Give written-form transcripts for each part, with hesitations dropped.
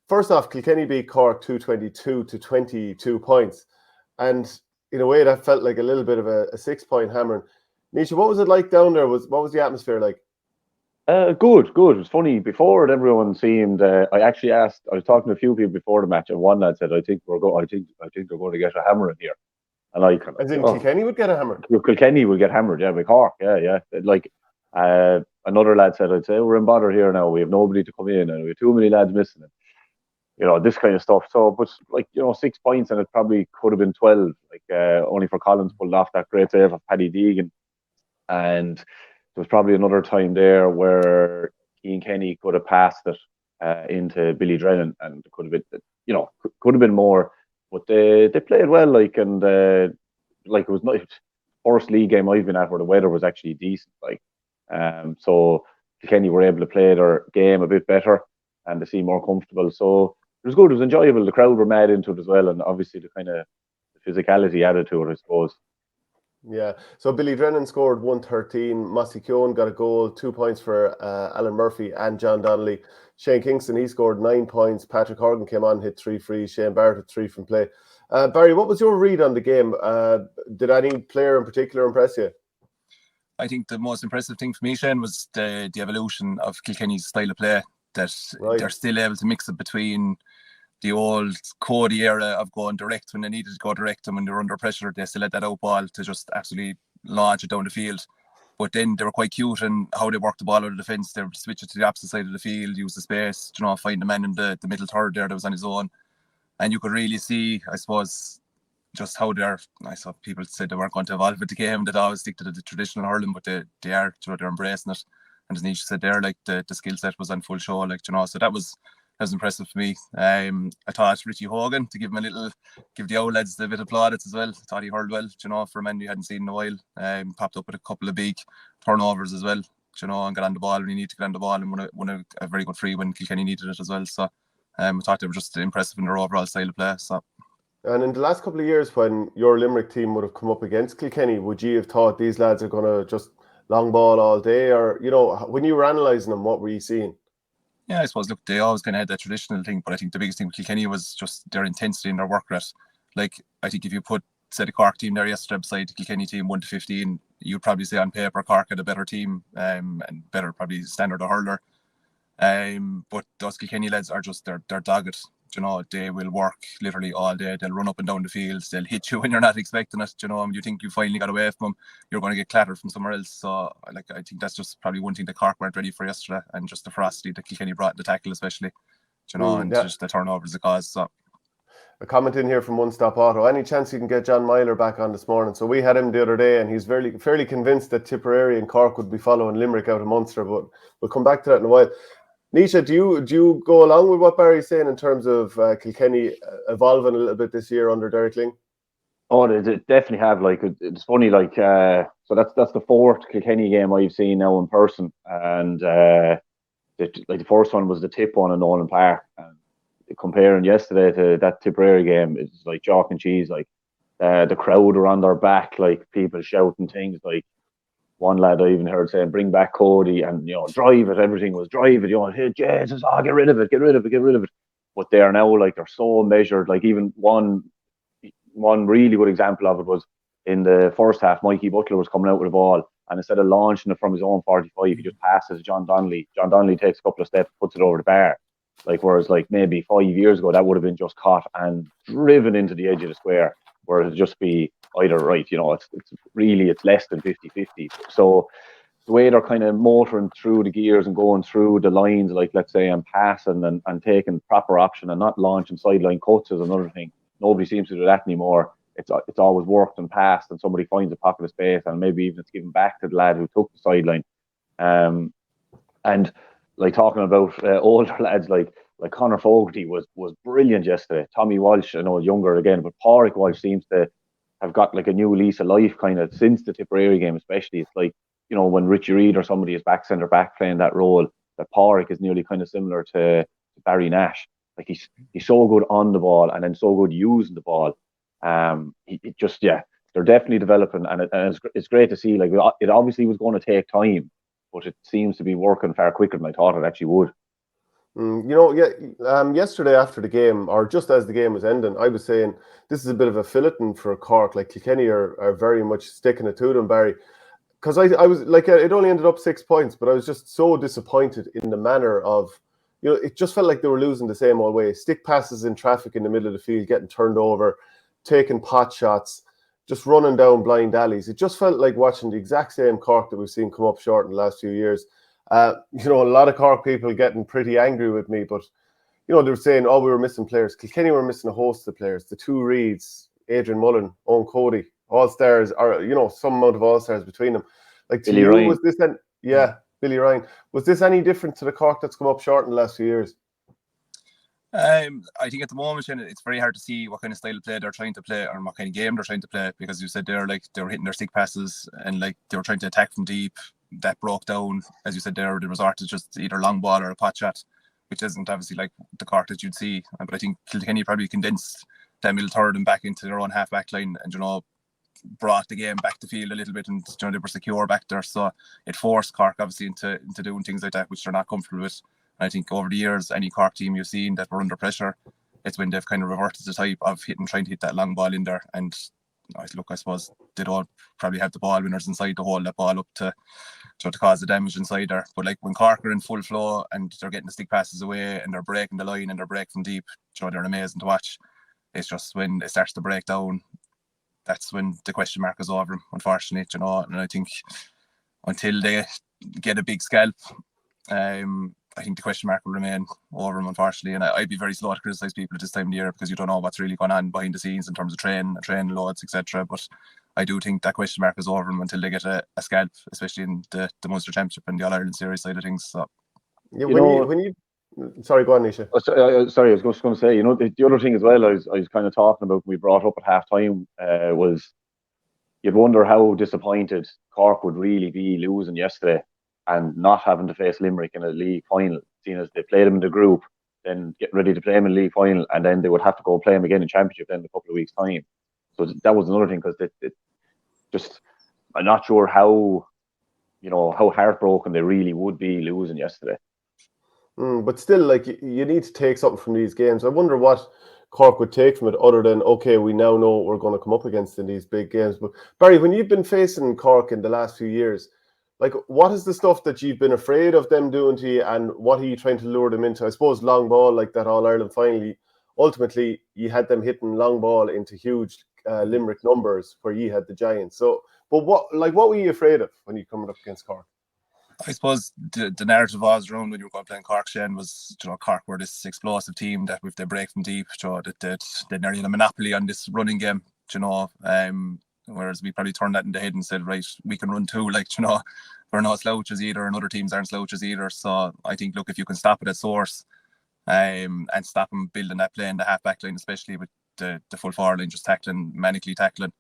first off, Kilkenny beat Cork 222 to 22 points. And in a way, that felt like a little bit of a 6-point hammering. Naoise, what was it like down there? What was the atmosphere like? Good. It was funny. Before everyone seemed, I actually asked. I was talking to a few people before the match, and one lad said, "I think we're going to get a hammer in here." And I kind of, as in Kilkenny would get a hammer. Kilkenny would get hammered, yeah, by Cork, yeah. Like another lad said, "I'd say we're in bother here now. We have nobody to come in, and we have too many lads missing it." This kind of stuff. So, but 6 points, and it probably could have been 12. Like only for Collins pulled off that great save of Paddy Deegan, and there was probably another time there where Cian Kenny could have passed it into Billy Drennan, and it could have been, could have been more. But they played well, and it was nice. First league game I've been at where the weather was actually decent, so Kilkenny were able to play their game a bit better and they seemed more comfortable. So it was good. It was enjoyable. The crowd were mad into it as well, and obviously the kind of physicality added to it, I suppose. Yeah, so Billy Drennan scored 113. Mossy Keown got a goal, 2 points for Alan Murphy and John Donnelly. Shane Kingston, he scored 9 points. Patrick Horgan came on, hit 3 frees. Shane Barrett had 3 from play. Barry, what was your read on the game? Did any player in particular impress you? I think the most impressive thing for me, Shane, was the evolution of Kilkenny's style of play. That they're still able to mix it between the old Cody era of going direct when they needed to go direct, and when they were under pressure, they still had that out ball to just absolutely launch it down the field. But then they were quite cute in how they worked the ball out of the defence. They would switch it to the opposite side of the field, use the space, find the man in the middle third there that was on his own. And you could really see, I suppose, just how I saw people said they weren't going to evolve with the game, they'd always stick to the traditional hurling, but they're embracing it. And as Naoise said there, the skill set was on full show, so that was impressive for me. I thought Richie Hogan, to give the old lads a bit of plaudits as well. I thought he hurled well, for a man we hadn't seen in a while. Popped up with a couple of big turnovers as well, and got on the ball when he needed to get on the ball, and won a very good free when Kilkenny needed it as well. So I thought they were just impressive in their overall style of play. So. And in the last couple of years, when your Limerick team would have come up against Kilkenny, would you have thought these lads are going to just long ball all day? Or, when you were analysing them, what were you seeing? Yeah, I suppose, look, they always kind of had that traditional thing, but I think the biggest thing with Kilkenny was just their intensity and their work rate. I think if you put, say, the Cork team there yesterday beside the Kilkenny team 1-15, you'd probably say on paper Cork had a better team and better probably standard of hurler. But those Kilkenny lads are just, they're dogged. They will work literally all day. They'll run up and down the fields. They'll hit you when you're not expecting it. And you think you finally got away from them, you're going to get clattered from somewhere else. So, I think that's just probably one thing that Cork weren't ready for yesterday, and just the ferocity that Kilkenny brought in the tackle, especially. Just the turnovers the cause. So. A comment in here from One Stop Auto. Any chance you can get John Myler back on this morning? So we had him the other day, and he's fairly convinced that Tipperary and Cork would be following Limerick out of Munster. But we'll come back to that in a while. Naoise, do you go along with what Barry's saying in terms of Kilkenny evolving a little bit this year under Derek Lyng? Oh, they definitely have. It's funny, so that's the fourth Kilkenny game I've seen now in person, and the first one was the Tip one in Nolan Park. And comparing yesterday to that Tipperary game, it's like chalk and cheese. The crowd are on their back, people shouting things like. One lad I even heard saying, "Bring back Cody," and drive it. Everything was drive it. Hey, Jesus, get rid of it. But they are now they're so measured. Even one really good example of it was in the first half. Mikey Butler was coming out with the ball, and instead of launching it from his own 45, he just passes John Donnelly. John Donnelly takes a couple of steps, puts it over the bar. Whereas maybe 5 years ago that would have been just caught and driven into the edge of the square, where it'd just be either right, it's less than 50-50. So the way they're kind of motoring through the gears and going through the lines, let's say, and passing and taking proper option and not launching sideline cuts is another thing. Nobody seems to do that anymore. It's always worked and passed, and somebody finds a pocket of space, and maybe even it's given back to the lad who took the sideline. And talking about older lads, like Conor Fogarty was brilliant yesterday. Tommy Walsh, I know, younger again, but Pádraig Walsh seems to have got a new lease of life kind of since the Tipperary game, especially. It's when Richie Reid or somebody is back centre back playing that role, that Pádraig is nearly kind of similar to Barry Nash. He's so good on the ball and then so good using the ball. They're definitely developing, and it's great to see. It obviously was going to take time, but it seems to be working far quicker than I thought it actually would. Yesterday after the game, or just as the game was ending, I was saying this is a bit of a filleting for Cork. Like Kilkenny are very much sticking it to them, Barry. Because I was like, it only ended up 6 points, but I was just so disappointed in the manner of, it just felt like they were losing the same old way. Stick passes in traffic in the middle of the field, getting turned over, taking pot shots, just running down blind alleys. It just felt like watching the exact same Cork that we've seen come up short in the last few years. A lot of Cork people getting pretty angry with me, but they were saying, "Oh, we were missing players." Kilkenny were missing a host of players. The two Reeds, Adrian Mullen, Owen Cody, all stars, or some amount of all stars between them. Like to Billy you, Ryan. was this then? Yeah, Billy Ryan. Was this any different to the Cork that's come up short in the last few years? I think at the moment, it's very hard to see what kind of style of play they're trying to play or what kind of game they're trying to play, because you said they were hitting their stick passes and like they were trying to attack from deep. That broke down, as you said there, the resort to just either long ball or a pot shot, which isn't obviously like the Cork that you'd see. But I think Kilkenny probably condensed that middle third and back into their own half back line and brought the game back to field a little bit, and they were secure back there. So it forced Cork obviously into doing things like that which they're not comfortable with. And I think over the years, any Cork team you've seen that were under pressure, it's when they've kind of reverted the type of trying to hit that long ball in there. And I suppose they don't probably have the ball winners inside to hold that ball up to cause the damage inside there. But like when Cork are in full flow and they're getting the stick passes away and they're breaking the line and they're breaking from deep, they're amazing to watch. It's just when it starts to break down, that's when the question mark is over them, unfortunately, and I think until they get a big scalp, I think the question mark will remain over them, unfortunately. And I'd be very slow to criticise people at this time of the year because you don't know what's really going on behind the scenes in terms of training loads, etc. But I do think that question mark is over them until they get a scalp, especially in the Munster Championship and the All-Ireland Series side of things. So, sorry, go on, Naoise. Sorry, I was just going to say, the other thing as well I was kind of talking about, we brought up at half time, was you'd wonder how disappointed Cork would really be losing yesterday and not having to face Limerick in a league final, seeing as they played them in the group, then get ready to play them in league final, and then they would have to go play them again in championship then in a couple of weeks' time. So that was another thing, because I'm not sure how heartbroken they really would be losing yesterday. But still, like, you need to take something from these games. I wonder what Cork would take from it, other than, okay, we now know what we're going to come up against in these big games. But Barry, when you've been facing Cork in the last few years, like, what is the stuff that you've been afraid of them doing to you, and what are you trying to lure them into? I suppose long ball, like that All-Ireland final, ultimately you had them hitting long ball into huge Limerick numbers where you had the Giants. So, but what were you afraid of when you coming up against Cork? I suppose the narrative was around when you were going playing Cork, Shane, was Cork were this explosive team that if they break from deep, that they nearly had a monopoly on this running game, whereas we probably turned that in the head and said, right, we can run too, we're not slouches either, and other teams aren't slouches either. So I think, look, if you can stop it at source, and stop them building that play in the half back line, especially with the full forward line just manically tackling,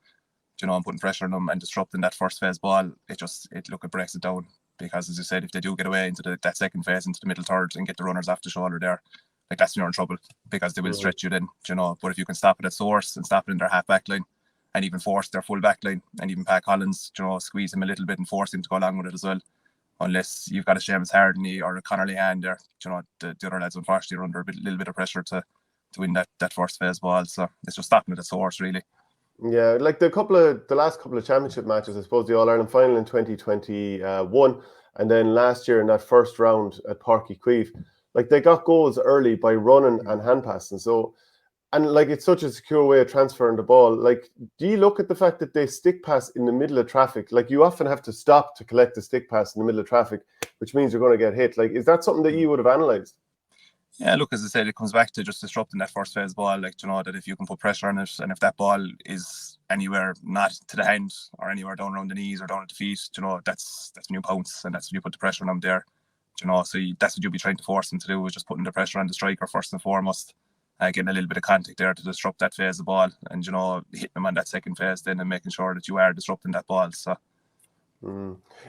and putting pressure on them and disrupting that first phase ball, it breaks it down. Because, as you said, if they do get away into that second phase, into the middle third, and get the runners off the shoulder there, like, that's when you're in trouble, because they will stretch you then, But if you can stop it at source and stop it in their half back line, and even force their full back line, and even Pat Collins, squeeze him a little bit and force him to go along with it as well. Unless you've got a Seamus Hardeney or a Conor Lehan there, the other lads unfortunately are under a little bit of pressure to win that first phase ball. So it's just stopping it at source, really. Yeah, like the last couple of championship matches, I suppose the All-Ireland final in 2021, and then last year in that first round at Páirc Uí Chaoimh, like, they got goals early by running and hand passing. So, and like, it's such a secure way of transferring the ball. Like, do you look at the fact that they stick pass in the middle of traffic? Like, you often have to stop to collect the stick pass in the middle of traffic, which means you're going to get hit. Like, is that something that you would have analysed? Yeah, look, as I said, it comes back to just disrupting that first phase ball. Like, that if you can put pressure on it, and if that ball is anywhere not to the hand or anywhere down around the knees or down at the feet, that's when you pounce, and that's when you put the pressure on them there. So that's what you'll be trying to force them to do, is just putting the pressure on the striker first and foremost, getting a little bit of contact there to disrupt that phase of the ball, and hitting them on that second phase then, and making sure that you are disrupting that ball. So,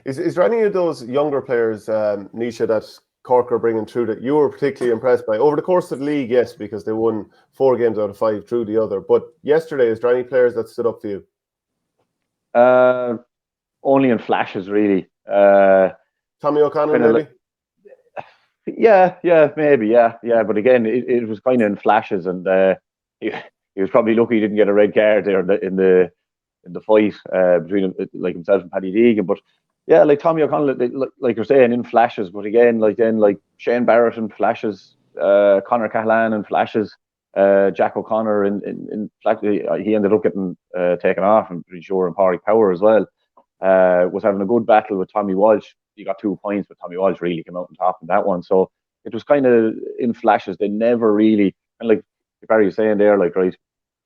is there any of those younger players, Naoise, that Cork are bringing through that you were particularly impressed by over the course of the league? Yes, because they won 4 games out of 5 through the other. But yesterday, is there any players that stood up for you? Only in flashes, really. Tommy O'Connell, maybe? Yeah, maybe, yeah. But again, it was kind of in flashes, and he was probably lucky he didn't get a red card there in the fight between like himself and Paddy Deegan. But yeah, like Tommy O'Connell, like you're saying, in flashes. But again, like Shane Barrett in flashes, Conor Cahalane in flashes, Jack O'Connor in flashes. He ended up getting taken off, I'm pretty sure, and Pádraig Power as well. Was having a good battle with Tommy Walsh. He got 2 points, but Tommy Walsh really came out on top in that one. So it was kind of in flashes. They never really, and like Barry was saying there, like, right,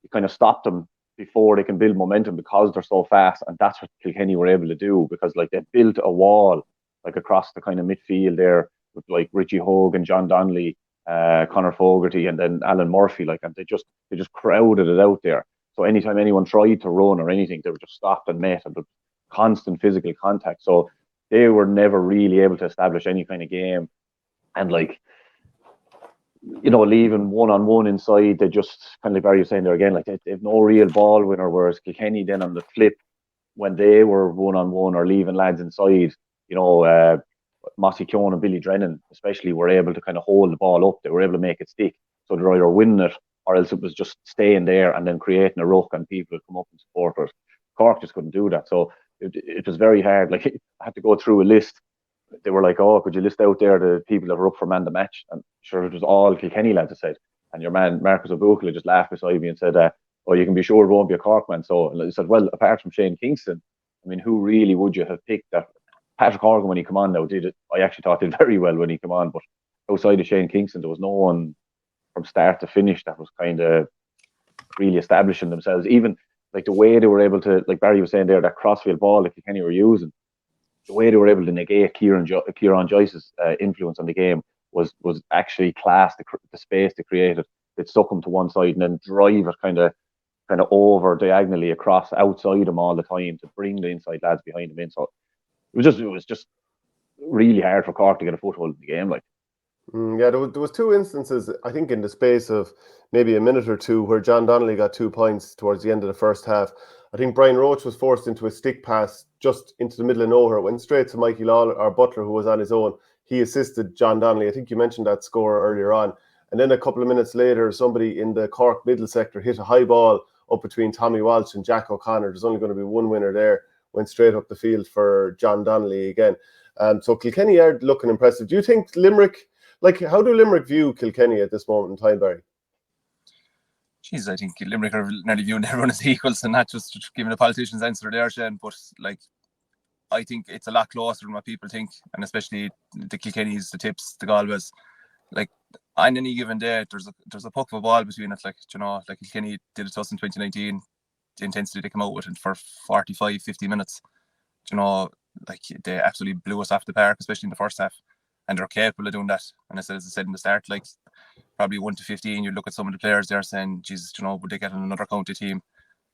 you kind of stopped them before they can build momentum because they're so fast, and that's what Kilkenny were able to do, because like they built a wall like across the kind of midfield there with like Richie Hogan, John Donnelly, Conor Fogarty, and then Alan Murphy, like, and they just crowded it out there. So anytime anyone tried to run or anything, they were just stopped and met, and constant physical contact. So they were never really able to establish any kind of game. And like, you know, leaving one-on-one inside, they just, kind of like Barry was saying there again, like they have no real ball winner, whereas Kilkenny then on the flip, when they were one-on-one or leaving lads inside, you know, Mossy Keown and Billy Drennan especially were able to kind of hold the ball up. They were able to make it stick. So they're either winning it or else it was just staying there and then creating a ruck and people would come up and support it. Cork just couldn't do that. So it was very hard. Like, I had to go through a list. They were like, oh, could you list out there the people that were up for man the match? And sure, it was all Kilkenny lads, I said. And your man, Marcus O'Buckley, just laughed beside me and said, oh, you can be sure it won't be a Cork man. So I said, well, apart from Shane Kingston, I mean, who really would you have picked? That Patrick Horgan, when he came on now, did it. I actually thought did very well when he came on. But outside of Shane Kingston, there was no one from start to finish that was kind of really establishing themselves. Even like the way they were able to, like Barry was saying there, that crossfield ball that Kilkenny were using, the way they were able to negate Kieran Joyce's influence on the game was actually class. The space they created, they'd suck him to one side and then drive it kind of over diagonally across outside him all the time to bring the inside lads behind him in. So it was just really hard for Cork to get a foothold in the game. Like, yeah, there was 2 instances, I think, in the space of maybe a minute or two where John Donnelly got 2 points towards the end of the first half. I think Brian Roach was forced into a stick pass just into the middle of nowhere. It went straight to Mikey Lawler, or Butler, who was on his own. He assisted John Donnelly. I think you mentioned that score earlier on. And then a couple of minutes later, somebody in the Cork middle sector hit a high ball up between Tommy Walsh and Jack O'Connor. There's only going to be one winner there. Went straight up the field for John Donnelly again. So Kilkenny are looking impressive. Do you think Limerick, like, how do Limerick view Kilkenny at this moment in time, Barry? Jeez, I think Limerick are nearly viewing everyone as equals and not just giving the politicians' answer there, Shane. But like, I think it's a lot closer than what people think, and especially the Kilkennys, the Tips, the Galways. Like, on any given day, there's a puck of a ball between it. Like, you know, like Kilkenny did it to us in 2019. The intensity they came out with it for 45-50 minutes. You know, like, they absolutely blew us off the park, especially in the first half. And they're capable of doing that. And as I said in the start, like, probably 1 to 15, you look at some of the players there saying, Jesus, you know, would they get on another county team?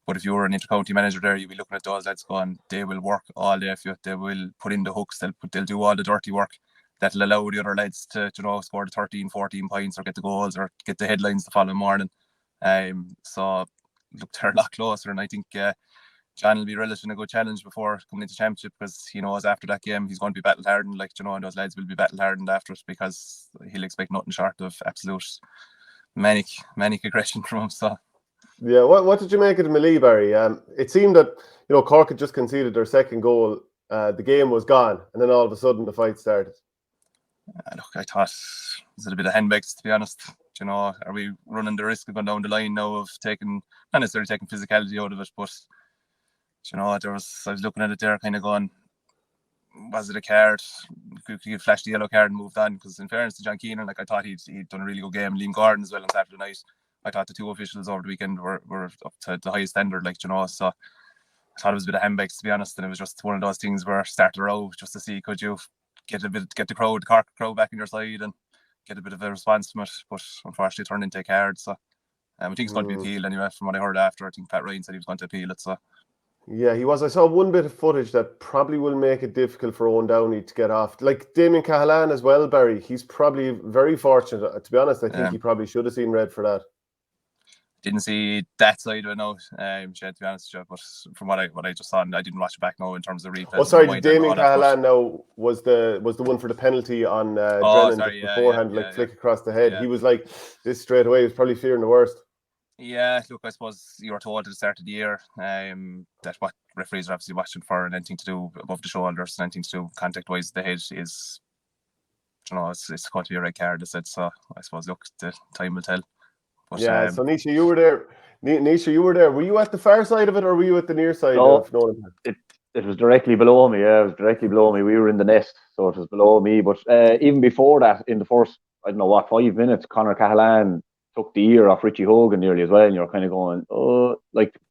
But if you were an inter-county manager there, you'd be looking at those lads going, they will work all day for you. They will put in the hooks. They'll do all the dirty work. That'll allow the other lads to, you know, score the 13, 14 points or get the goals or get the headlines the following morning. So, look, they're a lot closer. And I think John will be relishing a good challenge before coming into championship, because he knows after that game he's going to be battle hardened, like, you know, and those lads will be battle hardened after it, because he'll expect nothing short of absolute manic aggression from him. So yeah, what did you make of the melee, Barry? It seemed that, you know, Cork had just conceded their second goal, the game was gone, and then all of a sudden the fight started. Look, I thought it was a bit of handbags, to be honest. You know, are we running the risk of going down the line now of not necessarily taking physicality out of it, but, you know, I was looking at it there, kind of going, was it a card? Could you flash the yellow card and moved on? Because in fairness to John Keenan, like, I thought he'd done a really good game. Liam Gordon as well on Saturday night. I thought the 2 officials over the weekend were up to the highest standard, like, you know. So I thought it was a bit of handbags, to be honest, and it was just one of those things where started a row just to see, could you get the Cork crowd back on your side and get a bit of a response from it. But unfortunately, it turned into a card. So I think it's going to be appealed anyway. From what I heard after, I think Pat Ryan said he was going to appeal it. So yeah, he was. I saw one bit of footage that probably will make it difficult for Owen Downey to get off. Like Damien Cahalane as well, Barry. He's probably very fortunate. To be honest, I think he probably should have seen red for that. Didn't see that side of it now, to be honest with you, but from what I just saw, and I didn't watch it back now in terms of replay. Oh, sorry, Damien Cahalane now was the one for the penalty on Drennan just beforehand, flick across the head. Yeah. He was like this straight away. He was probably fearing the worst. Yeah, look, I suppose you were told at the start of the year that what referees are obviously watching for, and anything to do above the shoulders, and anything to do contact-wise the head is, it's going to be a red card. So I suppose, look, the time will tell. But, yeah, so Naoise, you were there. Naoise, you were there. Were you at the far side of it, or were you at the near side of Nolan? It was directly below me. Yeah, it was directly below me. We were in the nest, so it was below me. But even before that, in the first, 5 minutes, Conor Cahalane took the ear off Richie Hogan nearly as well, and you're kind of going,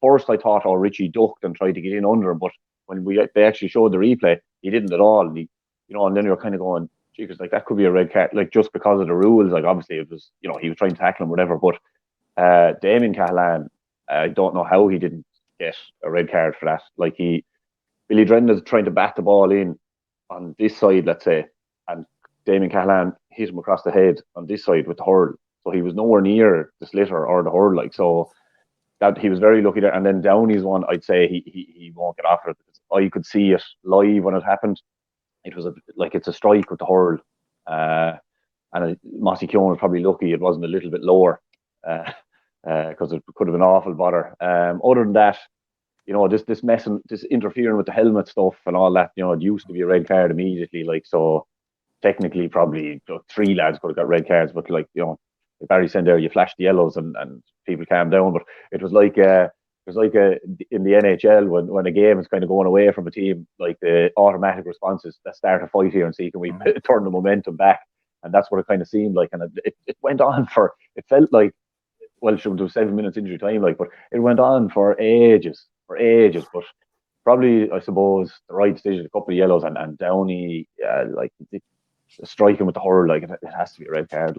first I thought, Richie ducked and tried to get in under him, but when they actually showed the replay, he didn't at all. And then you're kind of going, because that could be a red card, just because of the rules. Obviously it was, he was trying to tackle him, whatever. But Damien Cahalane, I don't know how he didn't get a red card for that. Billy Drennan is trying to bat the ball in on this side, let's say, and Damien Cahalane hit him across the head on this side with the hurl. So he was nowhere near the slitter or the hurl, so that he was very lucky there. And then Downey's one, I'd say he won't get off it, because I could see it live when it happened. It was it's a strike with the hurl, and Mossy Keown was probably lucky it wasn't a little bit lower, because it could have been awful bother. Other than that, this interfering with the helmet stuff and all that, it used to be a red card immediately. So technically, probably 3 lads could have got red cards, but Barry said there, you flashed the yellows and people calmed down. But it was like in the NHL when a game is kind of going away from a team, the automatic responses that start a fight here and see can we turn the momentum back, and that's what it kind of seemed like. And it went on for, it felt like, well, it was 7 minutes injury time, but it went on for ages. But probably, I suppose, the right decision, a couple of yellows, and Downey, striking with the hurl, it has to be a red card,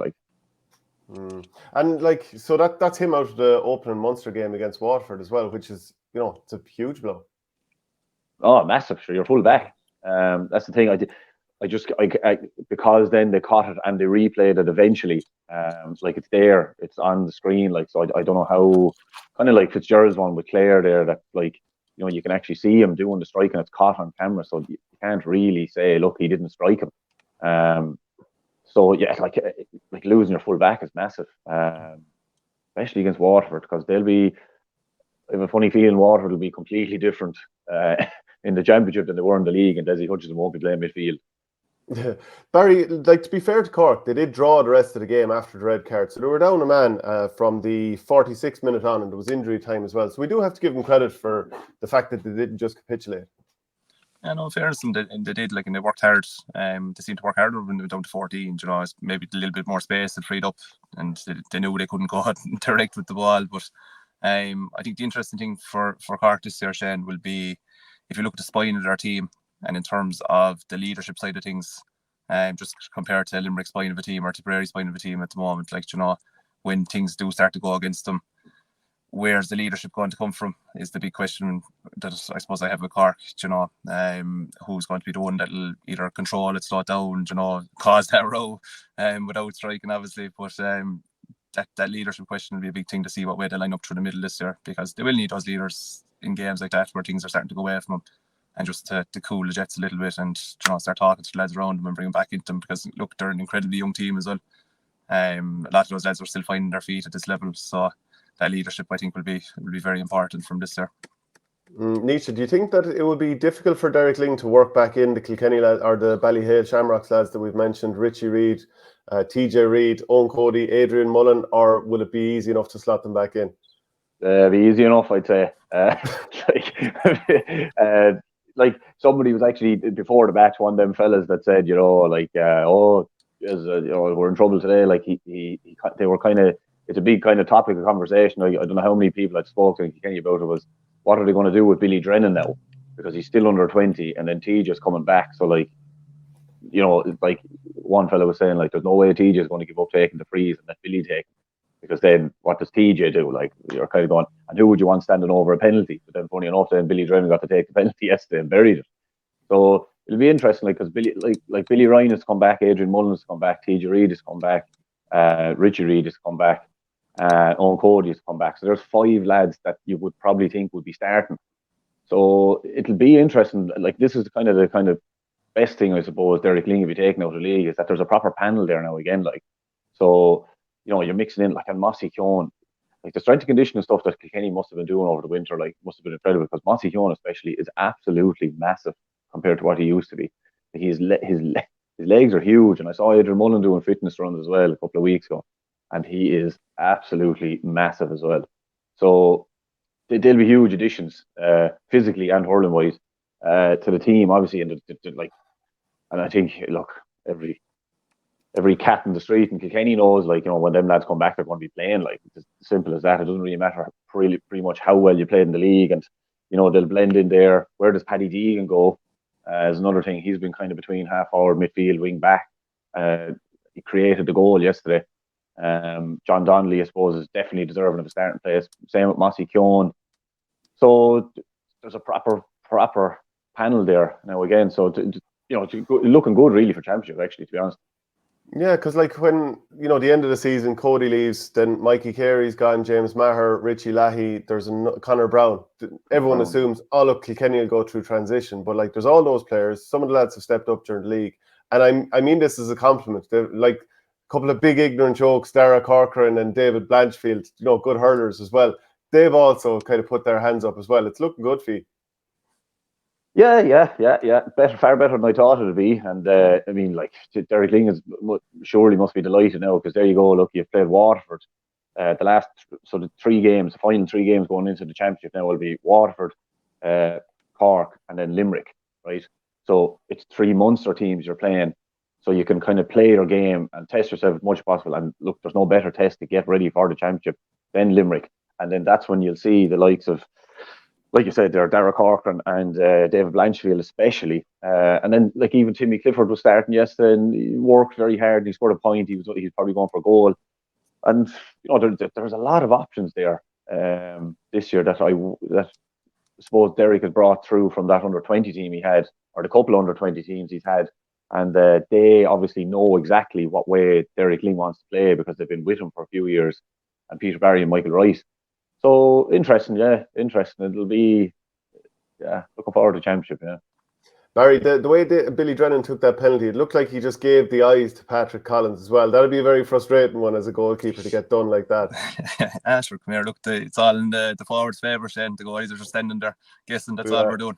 And so that's him out of the opening Munster game against Waterford as well, which is, it's a huge blow. Oh, massive! Sure, you're full back. That's the thing. I because then they caught it and they replayed it eventually. It's there, it's on the screen. So I don't know how, kind of like Fitzgerald's one with Clare there, that you can actually see him doing the strike and it's caught on camera, so you can't really say, look, he didn't strike him. So yeah, losing your full back is massive, especially against Waterford, because I have a funny feeling Waterford will be completely different in the championship than they were in the league, and Dessie Hutchinson won't be playing midfield. Barry, to be fair to Cork, they did draw the rest of the game after the red card, so they were down a man from the 46th minute on, and there was injury time as well. So we do have to give them credit for the fact that they didn't just capitulate. Yeah, no, fairness, and they did, and they worked hard. They seemed to work harder when they went down to 14. Maybe a little bit more space and freed up, and they knew they couldn't go out and direct with the ball. But I think the interesting thing for Cork this year, Shane, will be if you look at the spine of their team, and in terms of the leadership side of things, just compared to Limerick's spine of a team or Tipperary's spine of a team at the moment, when things do start to go against them, where's the leadership going to come from is the big question that I suppose I have with Cork. Who's going to be the one that'll either control it, slow it down, cause that row without striking, obviously. But that leadership question will be a big thing to see what way they line up through the middle this year, because they will need those leaders in games like that where things are starting to go away from them, and just to cool the jets a little bit and start talking to the lads around them and bring them back into them, because look, they're an incredibly young team as well. A lot of those lads are still finding their feet at this level, so that leadership, I think, will be very important from this year. Naoise, do you think that it would be difficult for Derek Lyng to work back in the Kilkenny lads or the Ballyhale Shamrocks lads that we've mentioned, Richie Reid, TJ Reid, Owen Cody, Adrian Mullen, or will it be easy enough to slot them back in? Be easy enough, I'd say. Somebody was actually before the match, one of them fellas that said, we're in trouble today. They were kind of, it's a big kind of topic of conversation. I don't know how many people I'd spoken to Kilkenny about it, was what are they going to do with Billy Drennan now, because he's still under 20 and then TJ's coming back. So one fella was saying, there's no way TJ is going to give up taking the frees and let Billy take him, because then what does TJ do? You're kind of going, and who would you want standing over a penalty? But then funny enough, then Billy Drennan got to take the penalty yesterday and buried it. So it'll be interesting, because Billy Ryan has come back, Adrian Mullen has come back, TJ Reid has come back, Richie Reid has come back. Owen Cody's come back. So there's 5 lads that you would probably think would be starting. So it'll be interesting. Like, this is the kind of best thing, I suppose, Derek Lyng will be taking out of the league, is that there's a proper panel there now again. Like, so, you know, you're mixing in, like, and Mossy Keown, like, the strength and conditioning stuff that Kilkenny must have been doing over the winter, like, must have been incredible, because Mossy Keown especially is absolutely massive compared to what he used to be. His legs are huge, and I saw Adrian Mullen doing fitness runs as well a couple of weeks ago, and he is absolutely massive as well. So they'll be huge additions, physically and hurling wise, to the team, obviously. And and I think, look, every cat in the street in Kilkenny knows, like, you know, when them lads come back, they're going to be playing. Like, it's as simple as that. It doesn't really matter pretty much how well you played in the league, and, you know, they'll blend in there. Where does Paddy Deegan go? Is another thing. He's been kind of between half forward, midfield, wing back. He created the goal yesterday. John Donnelly, I suppose, is definitely deserving of a starting place. Same with Mossy Keown. So there's a proper panel there now again. So looking good really for championship, actually, to be honest. Yeah, because, like, when, you know, the end of the season, Cody leaves, then Mikey Carey's gone, James Maher, Richie Leahy, there's Conor Brown. Everyone assumes, oh, look, Kilkenny will go through transition. But, like, there's all those players. Some of the lads have stepped up during the league. And I mean this as a compliment. They're, like, a couple of big ignorant jokes, Dara Corcoran and David Blanchfield, you know, good hurlers as well. They've also kind of put their hands up as well. It's looking good for you. Yeah. Far better than I thought it would be. And I mean, like, Derek Lyng surely must be delighted now, because there you go. Look, you've played Waterford. The final 3 games going into the championship now will be Waterford, Cork, and then Limerick, right? So it's 3 Munster teams you're playing. So you can kind of play your game and test yourself as much as possible. And look, there's no better test to get ready for the championship than Limerick. And then that's when you'll see the likes of, like you said, there, Dara Corcoran and David Blanchfield especially. And then, like, even Timmy Clifford was starting yesterday, and he worked very hard, and he scored a point. He's probably going for a goal. And, you know, there's a lot of options there this year that I suppose Derek has brought through from that under-20 team he had, or the couple of under-20 teams he's had. And they obviously know exactly what way Derek Lyng wants to play, because they've been with him for a few years, and Peter Barry and Michael Rice. So interesting. It'll be, looking forward to championship, yeah. Barry, the way Billy Drennan took that penalty, it looked like he just gave the eyes to Patrick Collins as well. That'd be a very frustrating one as a goalkeeper to get done like that. Sure, come here, look, it's all in the forward's favour, Shane. The goalies are just standing there guessing, that's all we're doing.